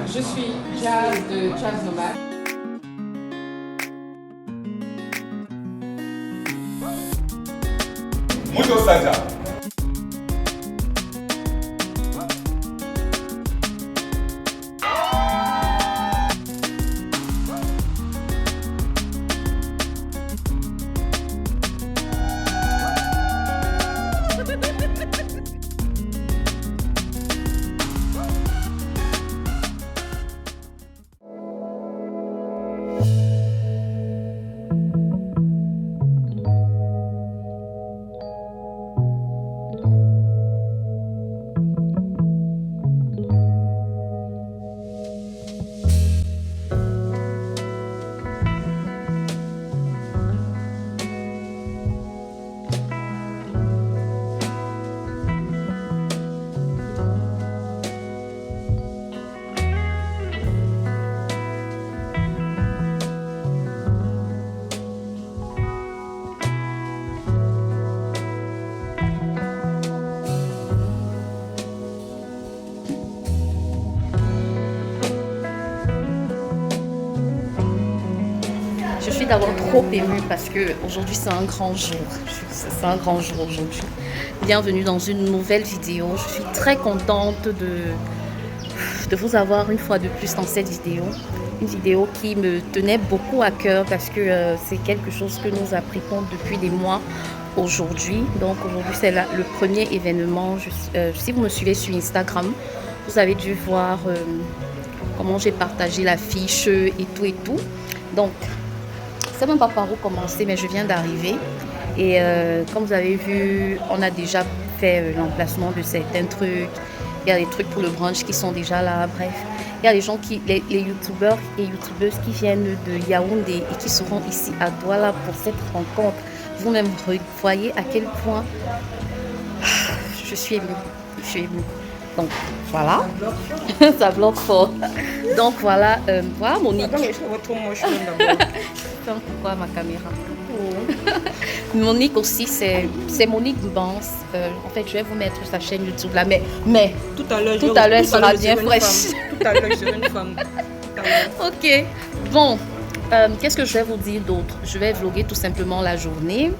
Je suis Jazz de Jazz Nomad. Mucho Saja. Je suis d'abord trop émue parce que aujourd'hui c'est un grand jour. C'est un grand jour aujourd'hui. Bienvenue dans une nouvelle vidéo. Je suis très contente de vous avoir une fois de plus dans cette vidéo. Une vidéo qui me tenait beaucoup à cœur parce que c'est quelque chose que nous apprêtons depuis des mois aujourd'hui. Donc aujourd'hui c'est le premier événement. Si vous me suivez sur Instagram, vous avez dû voir comment j'ai partagé l'affiche et tout. Donc je ne sais même pas par où commencer, mais je viens d'arriver. Et comme vous avez vu, on a déjà fait l'emplacement de certains trucs. Il y a des trucs pour le brunch qui sont déjà là. Bref, il y a des gens, les youtubeurs et youtubeuses qui viennent de Yaoundé et qui seront ici à Douala pour cette rencontre. Vous-même voyez à quel point je suis émue. Donc voilà, ça bloque fort. Donc voilà, voilà Monique. Pourquoi ma caméra? Monique aussi, c'est Monique Bance. En fait, je vais vous mettre sa chaîne YouTube là, mais tout à l'heure, elle sera bien fraîche. Tout à l'heure, je serai une femme. Ok, bon, qu'est-ce que je vais vous dire d'autre? Je vais vlogger tout simplement la journée.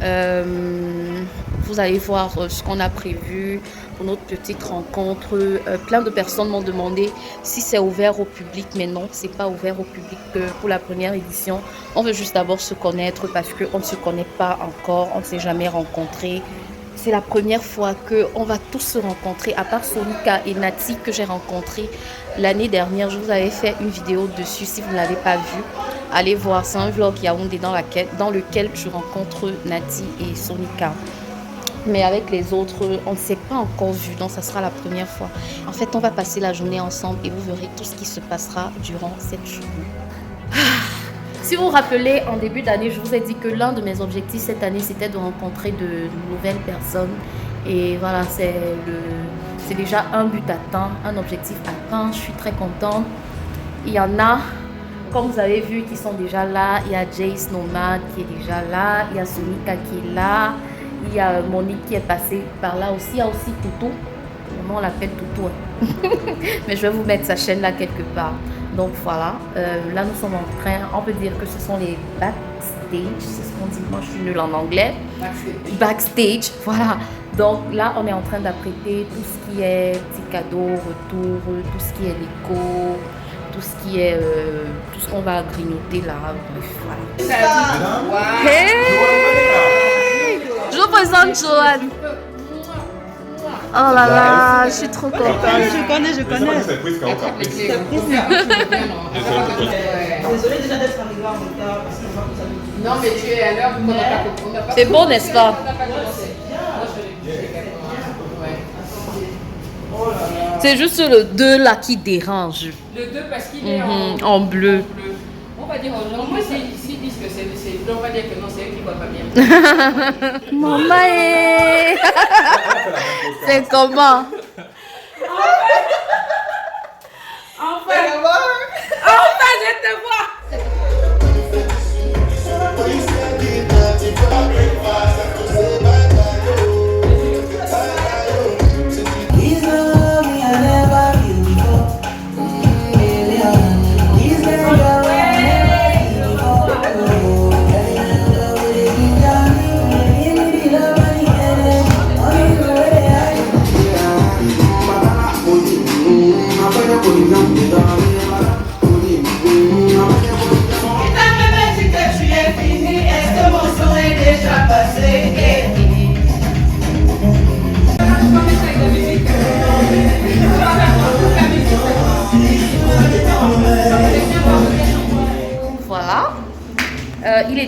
Vous allez voir ce qu'on a prévu pour notre petite rencontre. Plein de personnes m'ont demandé si c'est ouvert au public, mais non, c'est pas ouvert au public pour la première édition. On veut juste d'abord se connaître parce qu'on ne se connaît pas encore, on ne s'est jamais rencontrés. C'est la première fois qu'on va tous se rencontrer, à part Sonika et Nati que j'ai rencontré l'année dernière. Je vous avais fait une vidéo dessus, si vous ne l'avez pas vu. Allez voir, c'est un vlog Yaoundé dans lequel je rencontre Nati et Sonika. Mais avec les autres, on ne s'est pas encore vu, donc ça sera la première fois. En fait, on va passer la journée ensemble et vous verrez tout ce qui se passera durant cette journée. Si vous vous rappelez, en début d'année, je vous ai dit que l'un de mes objectifs cette année, c'était de rencontrer de nouvelles personnes. Et voilà, c'est déjà un but atteint, un objectif atteint. Je suis très contente. Il y en a, comme vous avez vu, qui sont déjà là. Il y a Jace Nomad qui est déjà là. Il y a Sonika qui est là. Il y a Monique qui est passée par là aussi. Il y a aussi Toutou. Comment on l'appelle Toutou, hein. Mais je vais vous mettre sa chaîne là quelque part. Donc voilà, là nous sommes en train, on peut dire que ce sont les backstage, c'est ce qu'on dit, moi je suis nulle en anglais. Backstage, voilà. Donc là on est en train d'apprêter tout ce qui est petits cadeaux, retour, tout ce qui est déco, tout ce qui est, tout ce qu'on va grignoter là, bref, voilà. Hey! Je vous présente Joanne. Oh là là, je suis trop contente. Je connais. Désolée déjà d'être arrivée en retard parce que Non, mais tu es à l'heure, on n'a pas. C'est bon, n'est-ce pas? C'est juste le 2 là qui dérange. Le 2 parce qu'il est En bleu. On va dire aux gens, moi s'ils disent que c'est bleu, on va dire que non, c'est eux qui ne voient pas bien. Maman, c'est comment? Enfin, je te vois.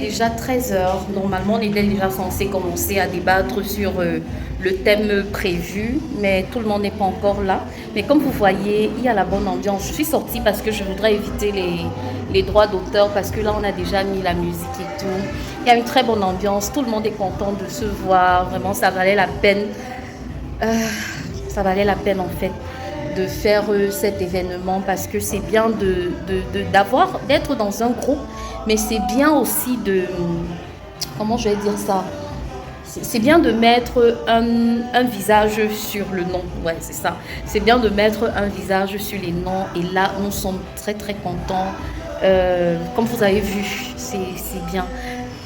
déjà 13 heures. Normalement, on était déjà censé commencer à débattre sur le thème prévu, mais tout le monde n'est pas encore là. Mais comme vous voyez, il y a la bonne ambiance. Je suis sortie parce que je voudrais éviter les droits d'auteur, parce que là, on a déjà mis la musique et tout. Il y a une très bonne ambiance. Tout le monde est content de se voir. Vraiment, ça valait la peine. Ça valait la peine, en fait, de faire cet événement, parce que c'est bien d'être dans un groupe, mais c'est bien aussi comment je vais dire ça, c'est bien de mettre un visage sur le nom. Ouais, c'est ça, c'est bien de mettre un visage sur les noms, et là nous sommes très très contents. Comme vous avez vu, c'est bien.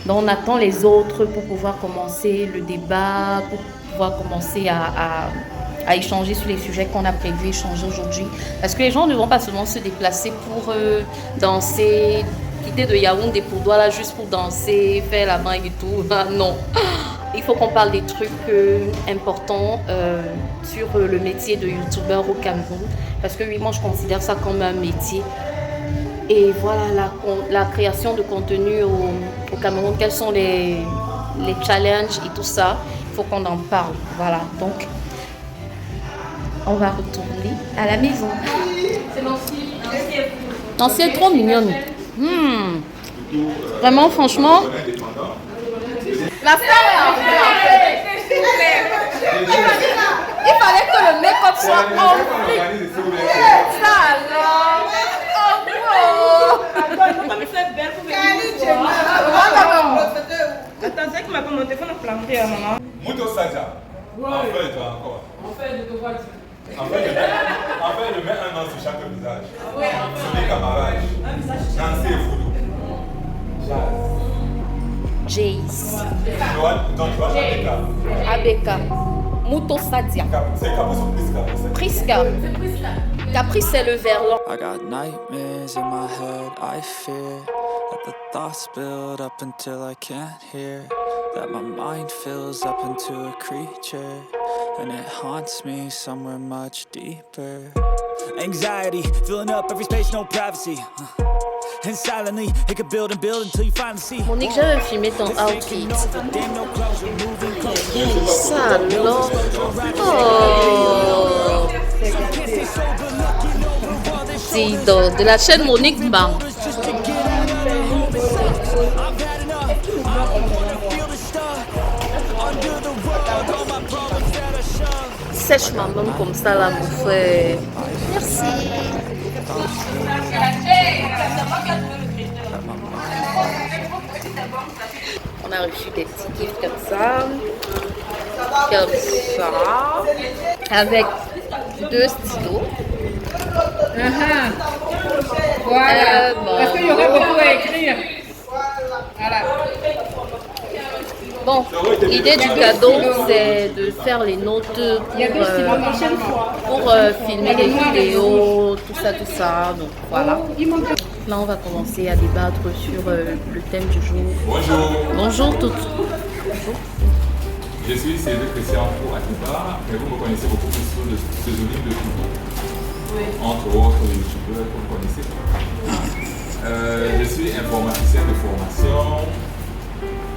Donc on attend les autres pour pouvoir commencer le débat, pour pouvoir commencer à échanger sur les sujets qu'on a prévu échanger aujourd'hui. Parce que les gens ne vont pas seulement se déplacer pour danser, quitter de Yaoundé pour Douala juste pour danser, faire la main et tout. Non. Il faut qu'on parle des trucs importants sur le métier de youtubeur au Cameroun. Parce que oui, moi je considère ça comme un métier. Et voilà, la création de contenu au Cameroun, quels sont les challenges et tout ça. Il faut qu'on en parle. Voilà, donc on va retourner à la maison. C'est Nancy. Nancy est trop mignonne. Vraiment, franchement. La fleur est en fait. Il fallait que le make-up soit en ça alors. Comme il fait belle pour venir. Attends, c'est qui m'a pas monté, il faut nous planter à maman. Mouto Sadia. En fait, encore. En fait, de devoir dire. En fait, je mets un an sur chaque visage. Sur les camarades. Nancy et Foudou. Jace. Donc, tu vas chanter Cap. Abeka. Mouto Sadia. C'est Cap ou Priska? Priska. Caprice, c'est le verlan. I got nightmares in my head, I fear that the thoughts build up until I can't hear, that my mind fills up into a creature, and it haunts me somewhere much deeper. Anxiety, filling up every space, no privacy. And silently, it could build and build until you finally see. Monique, je vais filmer ton outfit. Ça alors. Oh. C'est de la chaîne Monique Bang. Sèche-moi même comme ça là, mon frère. Merci. On a reçu des petits gifts comme ça, avec 2 stylos. Voilà. Bon. Parce qu'il y aurait beaucoup à écrire. Voilà. Bon, l'idée du cadeau, c'est de faire les notes pour filmer des vidéos, tout ça. Donc voilà. Là, on va commencer à débattre sur le thème du jour. Bonjour. Bonjour toutes. Je suis Cédric Christian pour Atiba, mais vous me connaissez beaucoup plus sous le pseudonyme de Foudou. Oui. Entre autres youtubeurs que vous connaissez. Je suis informaticien de formation.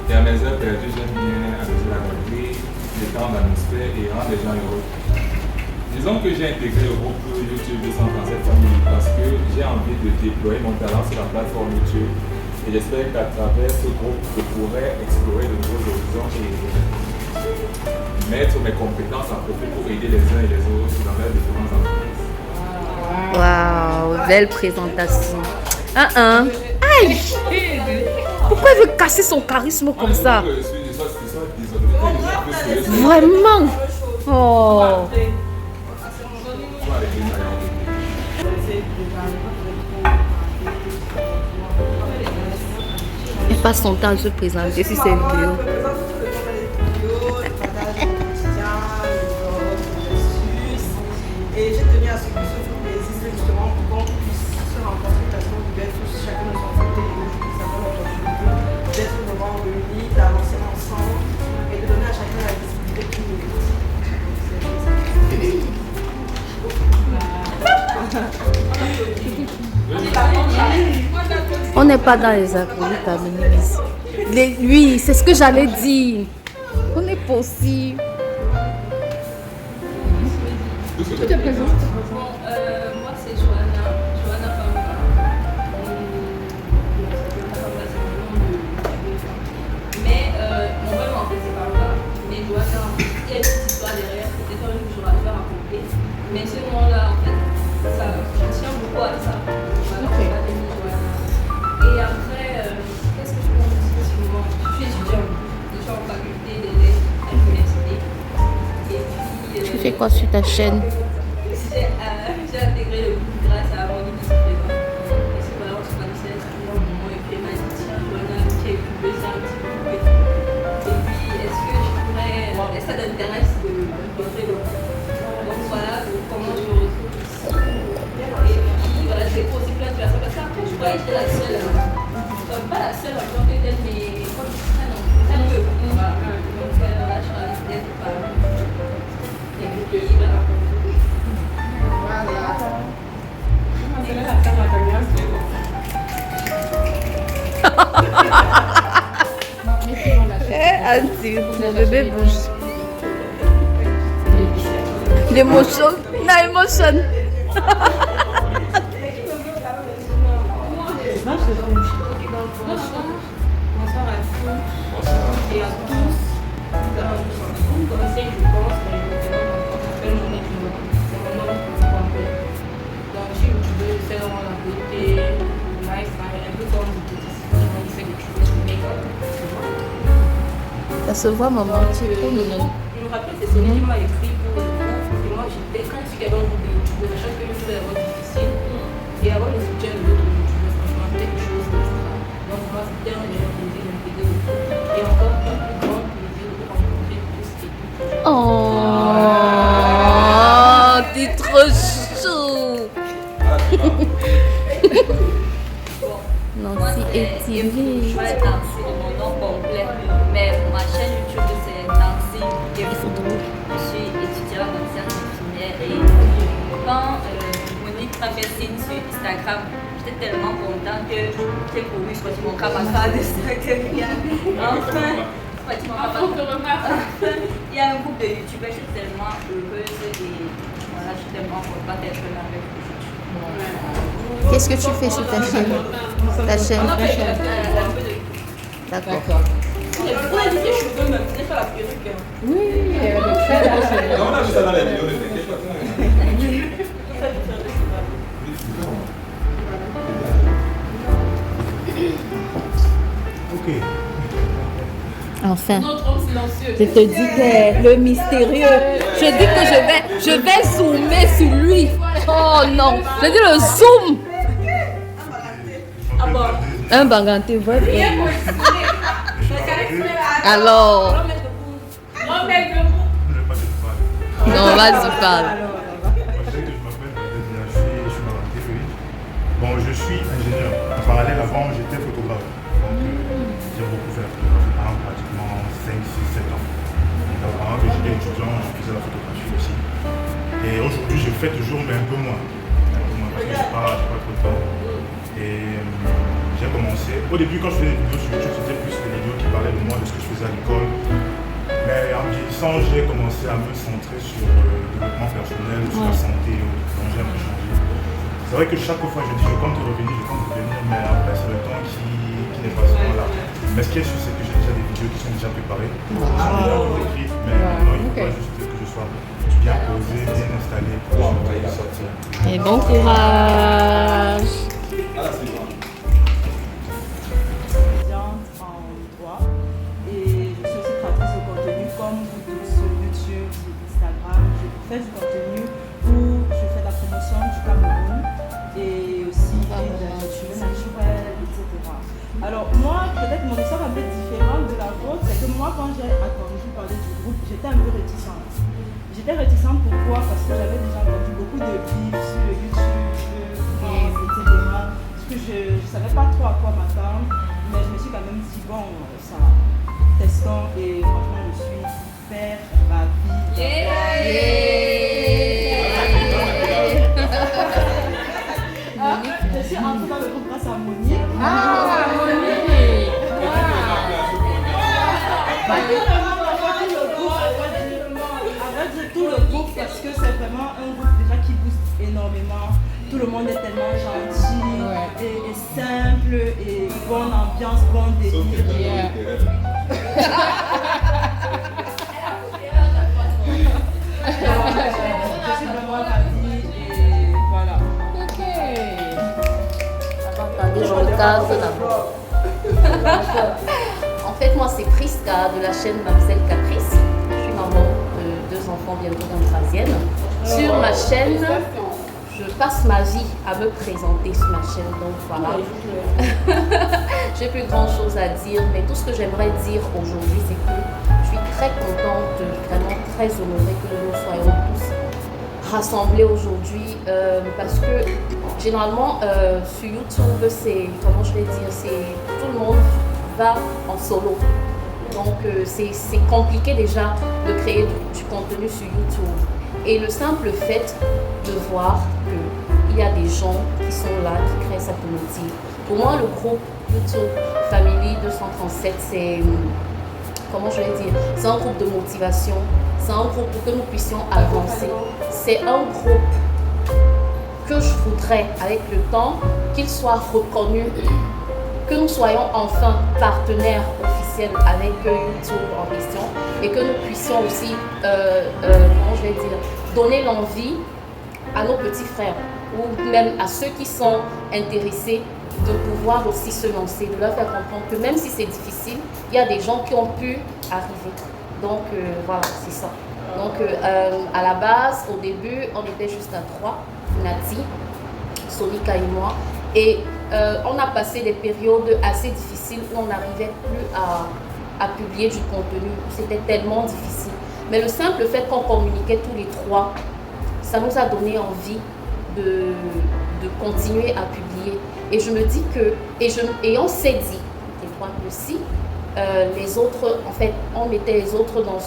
Et à mes heures perdues, j'aime bien amuser la galerie, détendre l'atmosphère et rendre les gens heureux. Disons que j'ai intégré le groupe YouTube 237 Family parce que j'ai envie de déployer mon talent sur la plateforme YouTube. Et j'espère qu'à travers ce groupe, je pourrai explorer de nouveaux horizons et mettre mes compétences à profit pour aider les uns et les autres dans leurs différentes entreprises. Waouh, belle présentation. Aïe! Pourquoi il veut casser son charisme comme ça? Vraiment? Oh! Il passe son temps à se présenter si c'est une vidéo. Et j'ai tenu à ce que ce groupe existe justement pour qu'on puisse se rencontrer parce qu'on vivait tous chacun de son côté et nous avons l'opportunité d'être vraiment réunis, d'avancer ensemble et de donner à chacun la visibilité qu'il mérite. On n'est pas dans les acryliques à Minimis. Oui, c'est ce que j'allais dire. On est possible. Tout est présent. Bon, moi c'est Johanna Pamba. Mais mon vrai nom en fait c'est Pamba. Mais Johanna, il y a une petite histoire derrière, peut-être un jour j'aurai à faire raconter. Mais ce nom-là, en fait, ça, je tiens beaucoup à ça. Voilà, et après, qu'est-ce que je peux dire spécifiquement? Je suis étudiante. Je suis en faculté des lettres à l'université. Et puis. Tu fais quoi sur ta chaîne? J'ai intégré le groupe grâce à mon vice-président. Et c'est voilà, on se connaissait à un moment. Et puis elle m'a dit tiens, Johanna, tu es besoin un petit peu. Et puis, est-ce que je pourrais. Est-ce que ça t'intéresse de rencontrer le groupe? Donc voilà comment je me retrouve ici. Et puis voilà, j'ai aussi plein de personnes. Parce qu'après, je croyais que j'étais la seule. Pas la seule en tant que telle, mais comme je disais, non. Un peu. Voilà. Donc là, je suis ravie d'être par. Et puis voilà. Auntie, mon bébé bouge. L'émotion, la émotion. Bonsoir à tous et à tous. Vous connaissez, je pense, mais on s'appelle mon étudiant. C'est mon nom complet. Donc, je suis youtubeuse, c'est vraiment la beauté, lifestyle, un peu comme vous dites ici. Je fais des choses de make-up. Ça se voit, maman, tu es trop mignonne. Je me rappelle, c'est Céline qui m'a écrit pour le groupe. Et moi, quand je suis quelqu'un de youtubeur, je sais que je vais avoir difficile. Et avoir le soutien de d'autres youtubeurs, franchement, c'était quelque chose d'extra. Donc, moi, c'était un réel plaisir d'intégrer le groupe. Et encore un plus grand plaisir de rencontrer tous ces youtubeurs. Oh, t'es trop chou. Nancy est timide. Je vais Nancy de mon nom complet, mais ma chaîne YouTube c'est Nancy Gefoudou. Je suis étudiante en sciences infirmières et quand Monique m'a fait signe sur Instagram, j'étais tellement contente que j'ai couru sur mon camarade de Instagram. Enfin, il y a un groupe de youtubeurs, je suis tellement heureuse et voilà, je suis tellement contente d'être là avec vous. Qu'est-ce que tu fais sur ta chaîne? Ta chaîne. D'accord. On a dit tes cheveux, même, tu n'es pas la perruque. Oui, On a vu ça dans les vidéos, ne t'inquiète pas. Ok. enfin. Notre homme silencieux. Je te dis que le mystérieux. Je dis que je vais zoomer sur lui. Oh non. Je dis le zoom. Ah bon. Un banganté, vrai. Rien pour exprimer. Alors. Non, mais le bout. Non, vas-y, parle. Bon, je suis ingénieur. En parallèle, avant, j'étais photographe. Donc, j'ai beaucoup fait la photographie pendant pratiquement 5, 6, 7 ans. Donc, pendant que j'étais étudiant, je faisais la photographie aussi. Et aujourd'hui, je fais toujours, mais un peu moins. Parce que je n'ai pas trop de temps. Et j'ai commencé. Au début, quand je faisais des vidéos sur YouTube, c'était plus des vidéos qui parlaient de moi, de ce que je faisais à l'école. Mais en vieillissant, j'ai commencé à me centrer sur le développement personnel, sur la santé et autres. Donc, j'ai un peu changé. C'est vrai que chaque fois je dis je compte revenir, mais après c'est le temps qui n'est pas souvent là. Mais ce qui est sûr, c'est que j'ai déjà des vidéos qui sont déjà préparées, qui sont déjà écrites, mais maintenant il faut pas juste que je sois bien posé, bien installé pour sortir. Et bon courage. Étudiante en droit et je suis aussi créatrice de contenu comme vous tous sur YouTube, sur Instagram. Je fais du contenu où je fais la promotion du Cameroun et aussi je vais naturel, etc. Alors moi, peut-être mon histoire un peu différente de la vôtre, c'est que moi quand j'ai entendu parler du groupe, j'étais un peu réticente. J'étais réticente pourquoi? Parce que j'avais déjà entendu beaucoup de bifs sur YouTube, etc. Parce que je ne savais pas trop à quoi m'attendre, mais je me suis quand même dit bon, ça, testons et franchement je suis super ravie. Je suis entrée dans le groupe grâce à Monique. Ah, Monique! vraiment un groupe déjà qui booste énormément. Tout le monde est tellement gentil et simple et bonne ambiance, bon délire. Je suis vraiment ravie et voilà. Je regarde d'abord. En fait, moi, c'est Priska de la chaîne Mamselle Caprice. Je suis maman de 2 enfants, bientôt dans le 3e. Sur ma chaîne, je passe ma vie à me présenter sur ma chaîne. Donc voilà. J'ai plus grand chose à dire, mais tout ce que j'aimerais dire aujourd'hui, c'est que je suis très contente, vraiment très honorée que nous soyons tous rassemblés aujourd'hui parce que généralement sur YouTube, c'est, comment je vais dire, c'est tout le monde va en solo. Donc c'est compliqué déjà de créer du contenu sur YouTube. Et le simple fait de voir qu'il y a des gens qui sont là, qui créent, ça te motive. Pour moi, le groupe YouTube Family 237, c'est, comment je vais dire, c'est un groupe de motivation, c'est un groupe pour que nous puissions avancer. C'est un groupe que je voudrais, avec le temps, qu'il soit reconnu, que nous soyons enfin partenaires officiels avec YouTube en question et que nous puissions aussi, comment je vais dire, donner l'envie à nos petits frères ou même à ceux qui sont intéressés de pouvoir aussi se lancer, de leur faire comprendre que même si c'est difficile, il y a des gens qui ont pu arriver. Donc voilà, c'est ça. Donc à la base, au début, on était juste à 3, Nati, Sonika et moi. Et on a passé des périodes assez difficiles où on n'arrivait plus à publier du contenu. C'était tellement difficile. Mais le simple fait qu'on communiquait tous les 3, ça nous a donné envie de continuer à publier. Et je me dis que, et on s'est dit, les 3 aussi, les autres, en fait, on mettait les autres dans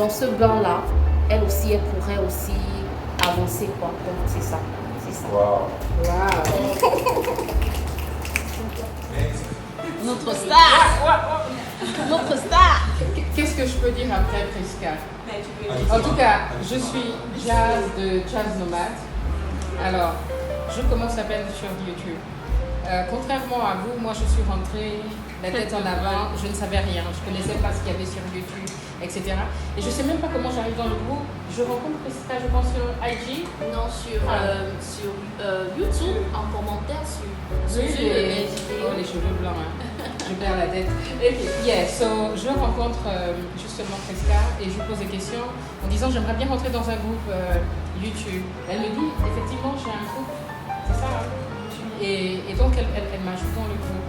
ce bain-là. Elles aussi, elles pourraient aussi avancer, quoi. Donc c'est ça. Wow. Notre star. Notre star. Qu'est-ce que je peux dire après Priska? En tout cas, je suis Jazz de Jazz Nomade. Alors, je commence à peine sur YouTube. Contrairement à vous, moi je suis rentrée la tête en avant, je ne savais rien, je ne connaissais pas ce qu'il y avait sur YouTube, etc. Et je ne sais même pas comment j'arrive dans le groupe. Je rencontre Priska, je pense, sur IG. Non, sur YouTube, en commentaire sur les vidéos. Oh, les cheveux blancs, hein. Je perds la tête. Yeah, so je rencontre justement Priska et je lui pose des questions en disant j'aimerais bien rentrer dans un groupe YouTube. Elle me dit effectivement j'ai un groupe, c'est ça, hein? Et donc elle m'ajoute dans le groupe.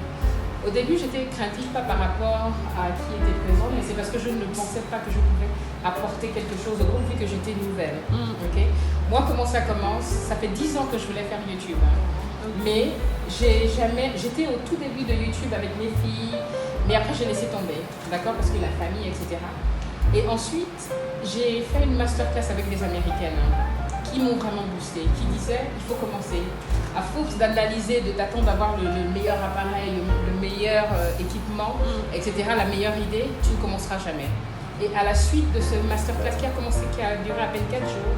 Au début j'étais craintive pas par rapport à qui était présent, mais c'est parce que je ne pensais pas que je pouvais apporter quelque chose au groupe vu que j'étais nouvelle. Okay? Moi comment ça commence? Ça fait 10 ans que je voulais faire YouTube. Hein. Mais j'étais au tout début de YouTube avec mes filles, mais après j'ai laissé tomber, d'accord, parce que la famille, etc. Et ensuite, j'ai fait une masterclass avec des Américaines qui m'ont vraiment boosté, qui disaient il faut commencer. À force d'analyser, de t'attendre d'avoir le meilleur appareil, le meilleur équipement, etc., la meilleure idée, tu ne commenceras jamais. Et à la suite de ce masterclass qui a duré à peine 4 jours,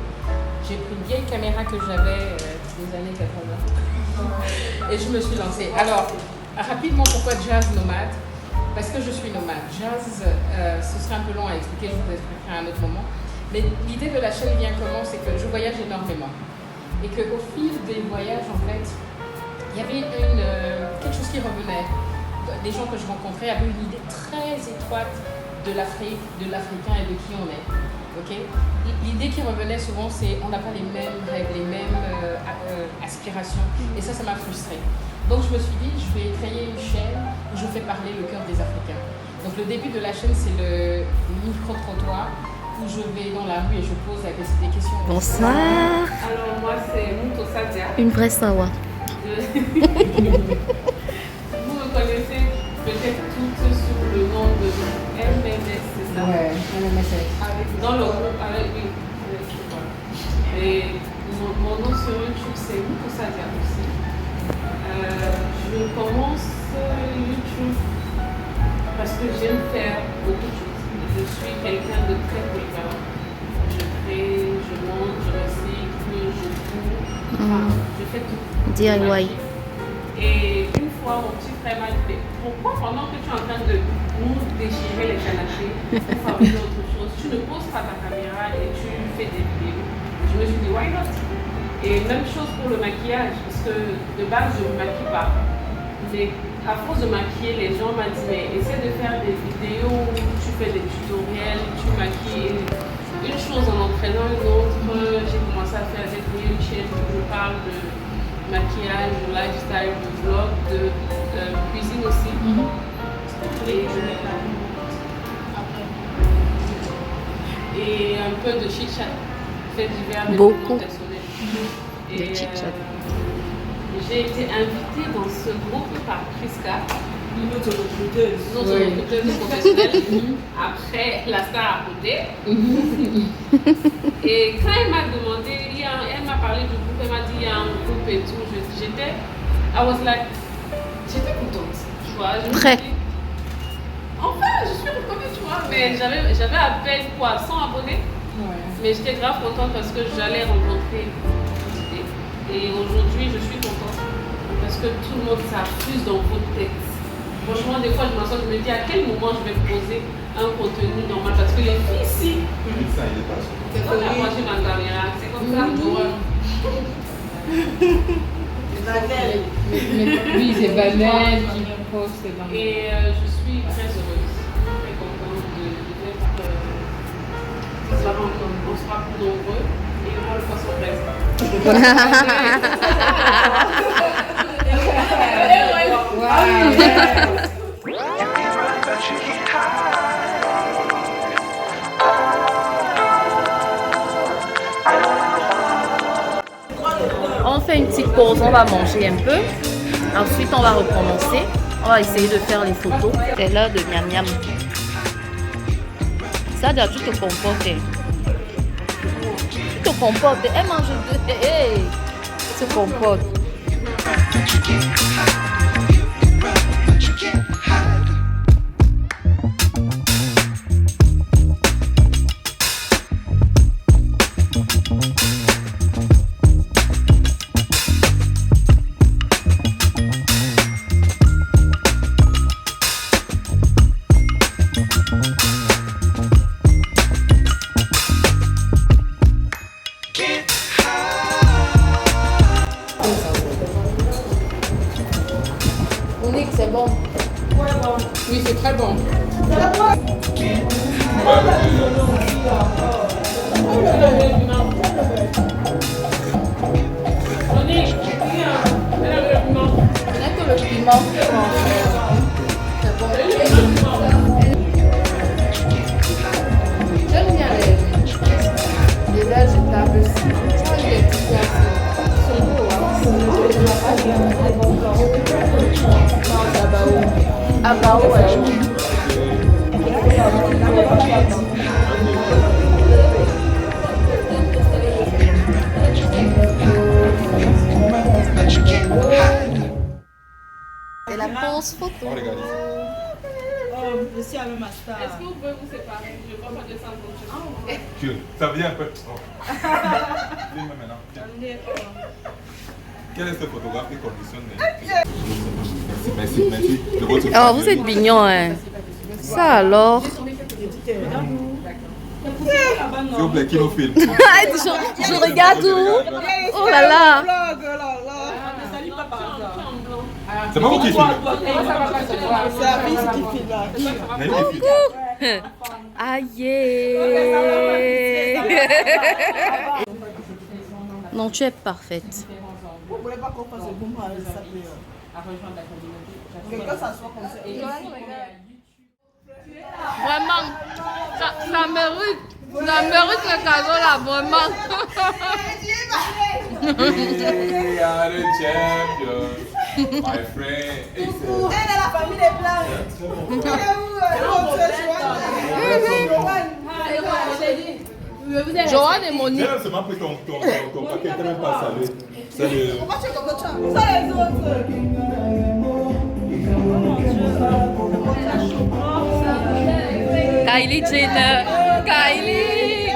j'ai pris une vieille caméra que j'avais des années 80. Et je me suis lancée. Alors, rapidement, pourquoi Jazz Nomade? Parce que je suis nomade. Jazz, ce serait un peu long à expliquer, je vous expliquerai à un autre moment. Mais l'idée de la chaîne vient comment? C'est que je voyage énormément. Et qu'au fil des voyages, en fait, il y avait quelque chose qui revenait. Les gens que je rencontrais avaient une idée très étroite de l'Afrique, de l'Africain et de qui on est. Okay? L'idée qui revenait souvent, c'est on n'a pas les mêmes rêves, les mêmes aspirations. Et ça m'a frustrée. Donc je me suis dit, je vais créer une chaîne où je fais parler le cœur des Africains. Donc le début de la chaîne, c'est le micro-trottoir où je vais dans la rue et je pose des questions. Bonsoir. Alors moi, c'est Mouto Sadia. Une vraie sawa. Vous me connaissez peut-être toutes sur le nom de MMS, c'est ça? Ouais, MMS. Dans le groupe, oui. Et mon nom sur YouTube, c'est Mouto Sadia aussi. Je commence YouTube parce que j'aime faire beaucoup de choses. Je suis quelqu'un de très polyvalent. Je je monte, je recycle, je fous, enfin, je fais tout. DIY. Et une fois, mon petit frère m'a dit, pourquoi pendant que tu es en train de nous déchirer les canapés pour fabriquer autre chose, tu ne poses pas ta caméra et tu fais des vidéos. Je me suis dit, why not? Et même chose pour le maquillage, parce que de base, je ne me maquille pas. Mais à force de maquiller, les gens m'ont dit, mais essaie de faire des vidéos où tu fais des tutoriels, tu maquilles une chose en entraînant une autre. J'ai commencé à faire une chaîne où je parle de maquillage, de lifestyle, de vlog, de cuisine aussi. Et un peu de chit-chat, fait divers, Beaucoup personnels. de chit-chat. J'ai été invitée dans ce groupe par Priska, Notre recruteuse. notre recruteuse professionnelle, après la star à côté. Et quand elle m'a demandé, elle m'a parlé du groupe, elle m'a dit il y a un groupe et tout, j'étais contente, tu vois. Je me Très. suis dit, enfin, je suis reconnue, tu vois, mais j'avais à peine 100 abonnés, mais j'étais grave contente parce que j'allais rencontrer l'idée. Et aujourd'hui, je suis contente parce que tout le monde s'affuse dans votre tête. Franchement, des fois, je m'assois, je me dis à quel moment je vais poser un contenu normal parce que les filles ici, Ça, il est pas sûr. c'est comme la moitié de ma caméra, c'est comme ça. Oui, c'est Vanel qui poste dans Et je suis très heureuse, très contente d'être. On sera plus nombreux et moi le poisson reste. On fait une petite pause, on va manger un peu. Ensuite, on va recommencer. On va essayer de faire les photos. C'est l'heure de miam miam. Ça, déjà, tu te comportes. Tu te comportes. Elle mange deux. Hey, tu te comportes. Monique, c'est bon. Oui, c'est très bon. Rien que le piment. C'est bon. J'aime bien les vegetables. Je vois les petits poissons. Ils sont beaux, hein. Ah bah ouais. C'est la pause photo. On regarde ici. Je suis avec ma star. Est-ce que vous pouvez vous séparer? Je ne vois pas de ça comme Ça vient un peu. Dis-moi maintenant. Quel est ce photographe qui conditionne Merci de votre Oh, vous êtes mignon, hein. Ça alors. S'il vous plaît, qui nous filme? je regarde où? Oh là là. C'est pas vous qui filmez. C'est la fille qui filme là. Aïe. Non, tu es parfaite. Vous ne voulez pas qu'on fasse le boom à s'appeler. À rejoindre la communauté. Que ça soit comme ça. Vraiment, ça mérite le cadeau là, vraiment. We are the champions, my friend. Elle est la famille des Blancs. Joanne et Monique. J'ai seulement pris ton paquet, t'es même pas salé. C'est le... Pourquoi tu es comme ça? Ça les autres. Kylie Jenner. Kylie.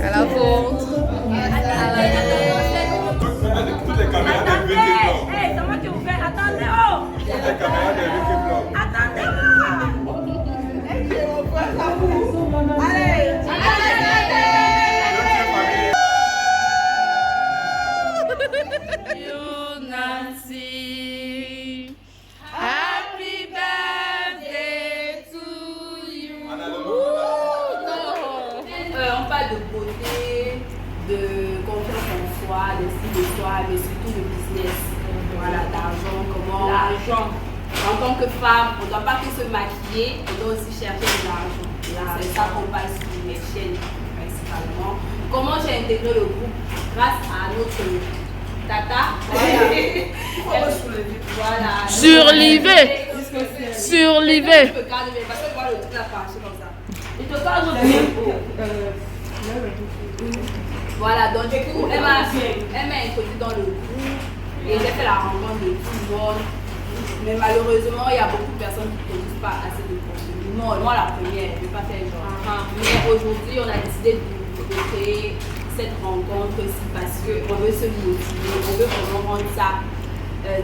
À la vôtre. Toutes les caméras de VT Vlog. C'est moi qui vous fais. Attendez, oh! Toutes les caméras de VT Vlog. Nancy, happy birthday to you. On parle de beauté, de confiance en soi, d'estime de soi, mais surtout de business. Voilà, d'argent, comment. L'argent. En tant que femme, on ne doit pas que se maquiller, on doit aussi chercher de l'argent. C'est ça qu'on passe sur les chaînes principalement. Comment j'ai intégré le groupe? Grâce à notre Tata. Voilà. Surlivé. Surlivé. Je peux garder, mais parce que moi, le truc là, marché comme ça. Il te parle Voilà, donc du coup, elle m'a introduit dans le groupe et j'ai fait la rencontre de tout le monde. Mais malheureusement, il y a beaucoup de personnes qui ne produisent pas assez de contenu. Moi, la première, je ne vais pas faire genre. Mais aujourd'hui, on a décidé de créer cette rencontre-ci parce qu'on veut se motiver, on veut vraiment rendre ça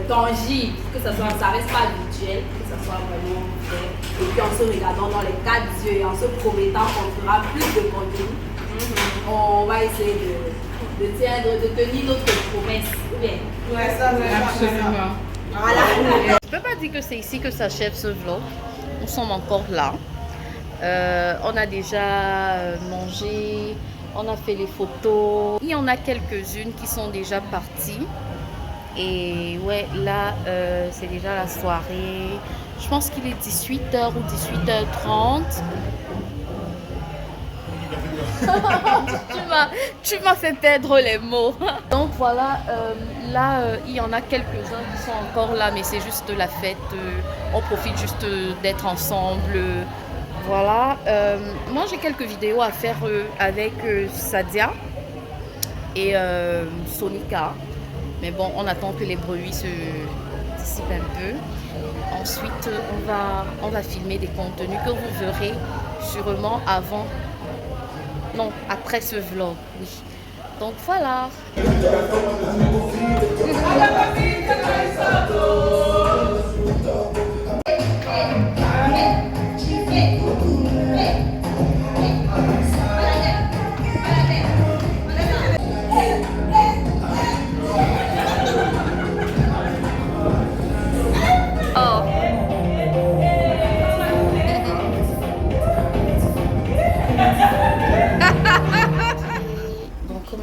tangible, que ça reste pas virtuel, que ça soit vraiment fait. Et puis en se regardant dans les 4 yeux et en se promettant qu'on fera plus de contenu, on va essayer de tenir notre promesse. Bien. Ouais, ça, Absolument. Voilà. Je peux pas dire que c'est ici que s'achève ce vlog. Nous sommes encore là. On a déjà mangé, on a fait les photos. Il y en a quelques-unes qui sont déjà parties. Et ouais, là, c'est déjà la soirée. Je pense qu'il est 18h ou 18h30. Tu m'as fait perdre les mots. Donc voilà, là, il y en a quelques-uns qui sont encore là, mais c'est juste la fête. On profite juste d'être ensemble. Voilà. Moi, j'ai quelques vidéos à faire avec Sadia et Sonika. Mais bon, on attend que les bruits se dissipent un peu. Ensuite, on va filmer des contenus que vous verrez sûrement avant. Non, après ce vlog, oui. Donc voilà.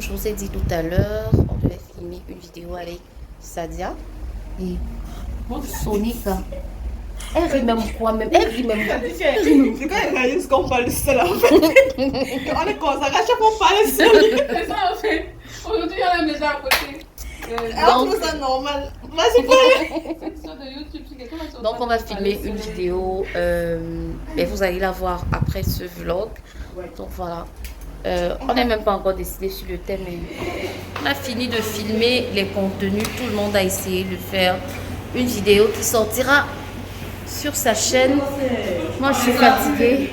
Je vous ai dit tout à l'heure, on devait filmer une vidéo avec Sadia et Sonika. Elle rit même quoi même. Elle rit même. C'est quand elle réalise qu'on parle de ça en fait. On est comme ça, à chaque fois on parle de ça. C'est ça en fait. Aujourd'hui, on a la maison à côté. On trouve ça normal. Donc on va filmer une vidéo et vous allez la voir après ce vlog. Donc voilà. On n'est même pas encore décidé sur le thème, mais on a fini de filmer les contenus. Tout le monde a essayé de faire une vidéo qui sortira sur sa chaîne. Moi, je suis fatiguée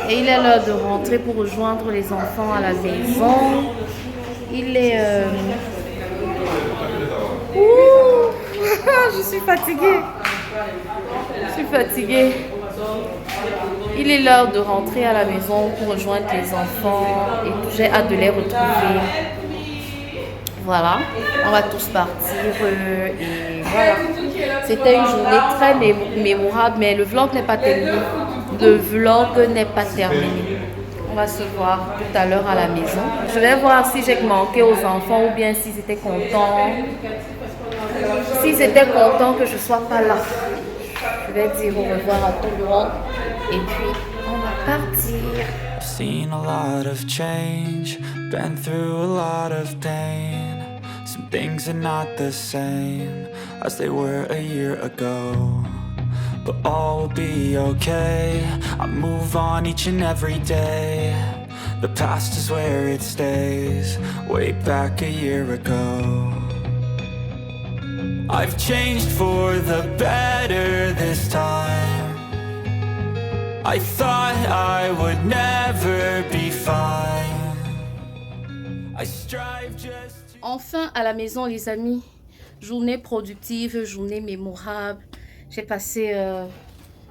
et il est l'heure de rentrer pour rejoindre les enfants à la maison. Il est... Ouh, je suis fatiguée. Je suis fatiguée. Il est l'heure de rentrer à la maison pour rejoindre les enfants et j'ai hâte de les retrouver. Voilà, on va tous partir et voilà. C'était une journée très mémorable, mais le vlog n'est pas terminé. Le vlog n'est pas terminé. On va se voir tout à l'heure à la maison. Je vais voir si j'ai manqué aux enfants ou bien s'ils étaient contents. S'ils étaient contents que je ne sois pas là. Je vais dire au revoir à tout le monde et puis on va partir. I've seen a lot of change, been through a lot of pain. Some things are not the same as they were a year ago. But all will be okay, I move on each and every day. The past is where it stays, way back a year ago. I've changed for the better this time. I thought I would never be fine. I strive just to... Enfin à la maison les amis, journée productive, journée mémorable. J'ai passé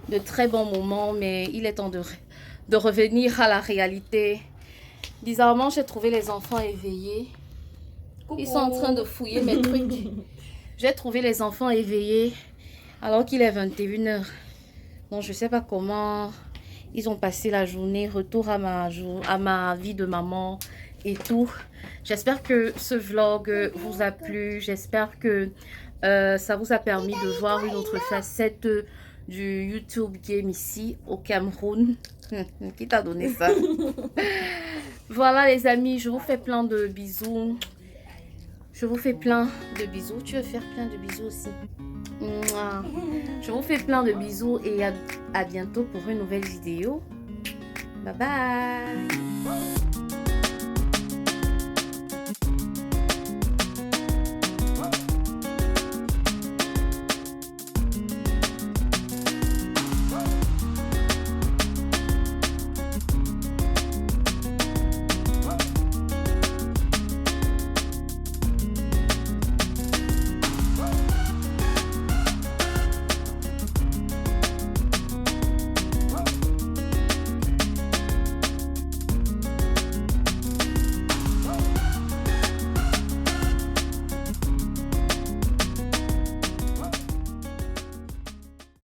de très bons moments, mais il est temps de revenir à la réalité. Bizarrement, j'ai trouvé les enfants éveillés. Ils sont en train de fouiller mes trucs. J'ai trouvé les enfants éveillés alors qu'il est 21h. Donc je ne sais pas comment ils ont passé la journée. Retour à ma vie de maman et tout. J'espère que ce vlog vous a plu. J'espère que ça vous a permis de voir une autre facette du YouTube Game ici au Cameroun. Qui t'a donné ça? Voilà les amis, je vous fais plein de bisous. Je vous fais plein de bisous. Tu veux faire plein de bisous aussi? Mouah. Je vous fais plein de bisous et à bientôt pour une nouvelle vidéo. Bye bye.